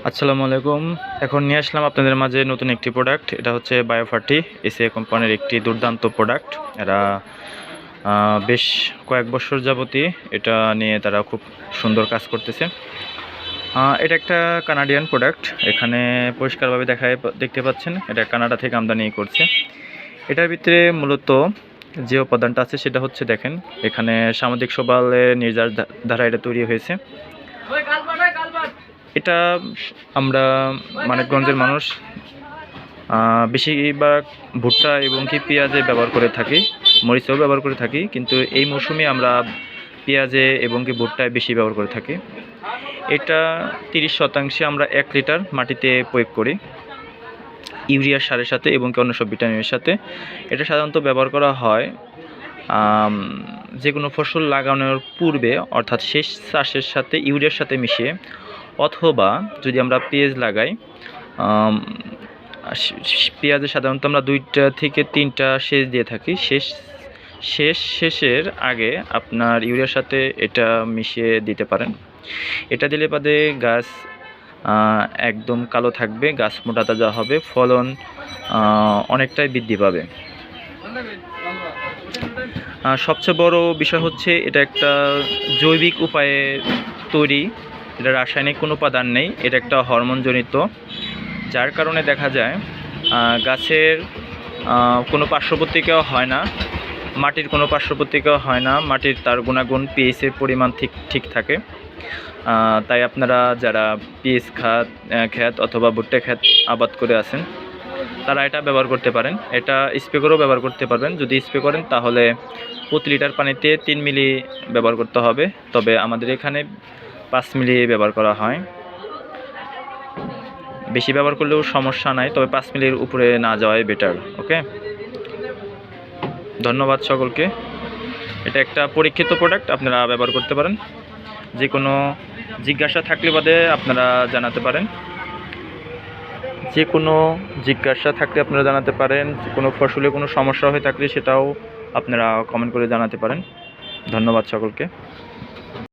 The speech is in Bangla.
আসসালামু আলাইকুম। এখন নিয়ে আসলাম আপনাদের মাঝে নতুন একটি প্রোডাক্ট। এটা হচ্ছে বায়োফার্টি এসএ কোম্পানির একটি দুর্দান্ত প্রোডাক্ট। এরা বেশ কয়েক বছর যাবতই এটা নিয়ে তারা খুব সুন্দর কাজ করতেছে। এটা একটা কানাডিয়ান প্রোডাক্ট। এখানে পরিষ্কারভাবে দেখতে পাচ্ছেন এটা কানাডা থেকে আমদানি করছে। এটার ভিতরে মূলত যে উপাদানটা আছে সেটা হচ্ছে দেখেন, এখানে সামুদ্রিক শৈবালের নির্যাস দ্বারা এটা তৈরি হয়েছে। এটা আমরা মানিকগঞ্জের মানুষ বেশিরভাগ ভুট্টা এবং কি পেঁয়াজে ব্যবহার করে থাকি, মরিচেও ব্যবহার করে থাকি, কিন্তু এই মৌসুমে আমরা পেঁয়াজে এবং কি ভুট্টায় বেশি ব্যবহার করে থাকি। এটা 30% আমরা 1 লিটার মাটিতে প্রয়োগ করি ইউরিয়ার সারের সাথে এবং কি অন্য সব ভিটামিনের সাথে। এটা সাধারণত ব্যবহার করা হয় যে কোনো ফসল লাগানোর পূর্বে, অর্থাৎ শেষ চাষের সাথে ইউরিয়ার সাথে মিশিয়ে, অথবা যদি আমরা পেঁয়াজ লাগাই, পেঁয়াজে সাধারণত আমরা 2টা থেকে 3টা সেচ দিয়ে থাকি। শেষের আগে আপনার ইউরিয়ার সাথে এটা মিশিয়ে দিতে পারেন। এটা দিলে বাদে গাছ একদম কালো থাকবে, গাছ মোটা তাজা হবে, ফলন অনেকটাই বৃদ্ধি পাবে। সবচেয়ে বড় বিষয় হচ্ছে এটা একটা জৈবিক উপায়ে তৈরি, এটা রাসায়নিক কোনো উপাদান নেই, এটা একটা হরমোনজনিত, যার কারণে দেখা যায় গাছের কোনো পার্শ্বপ্রতিক্রিয়া হয় না, মাটির কোনো পার্শ্বপ্রতিক্রিয়া হয় না, মাটির তার গুণাগুণ পিএইচের পরিমাণ ঠিক থাকে। তাই আপনারা যারা পিএইচ ক্ষেত অথবা ভুট্টা ক্ষেত আবাদ করে আছেন তারা এটা ব্যবহার করতে পারেন। এটা স্প্রে করেও ব্যবহার করতে পারবেন। যদি স্প্রে করেন তাহলে প্রতি লিটার পানিতে 3 মিলি ব্যবহার করতে হবে, তবে আমাদের এখানে 5 মিলি ব্যবহার করা হয়। বেশি ব্যবহার করলেও সমস্যা নাই, তবে 5 মিলির উপরে না যাওয়াই বেটার। ওকে, ধন্যবাদ সকলকে। এটা একটা পরীক্ষিত প্রোডাক্ট, আপনারা ব্যবহার করতে পারেন। যে কোনো জিজ্ঞাসা থাকলে বাদে আপনারা জানাতে পারেন, কোনো ফসলে কোনো সমস্যা হয়ে থাকলে সেটাও আপনারা কমেন্ট করে জানাতে পারেন। ধন্যবাদ সকলকে।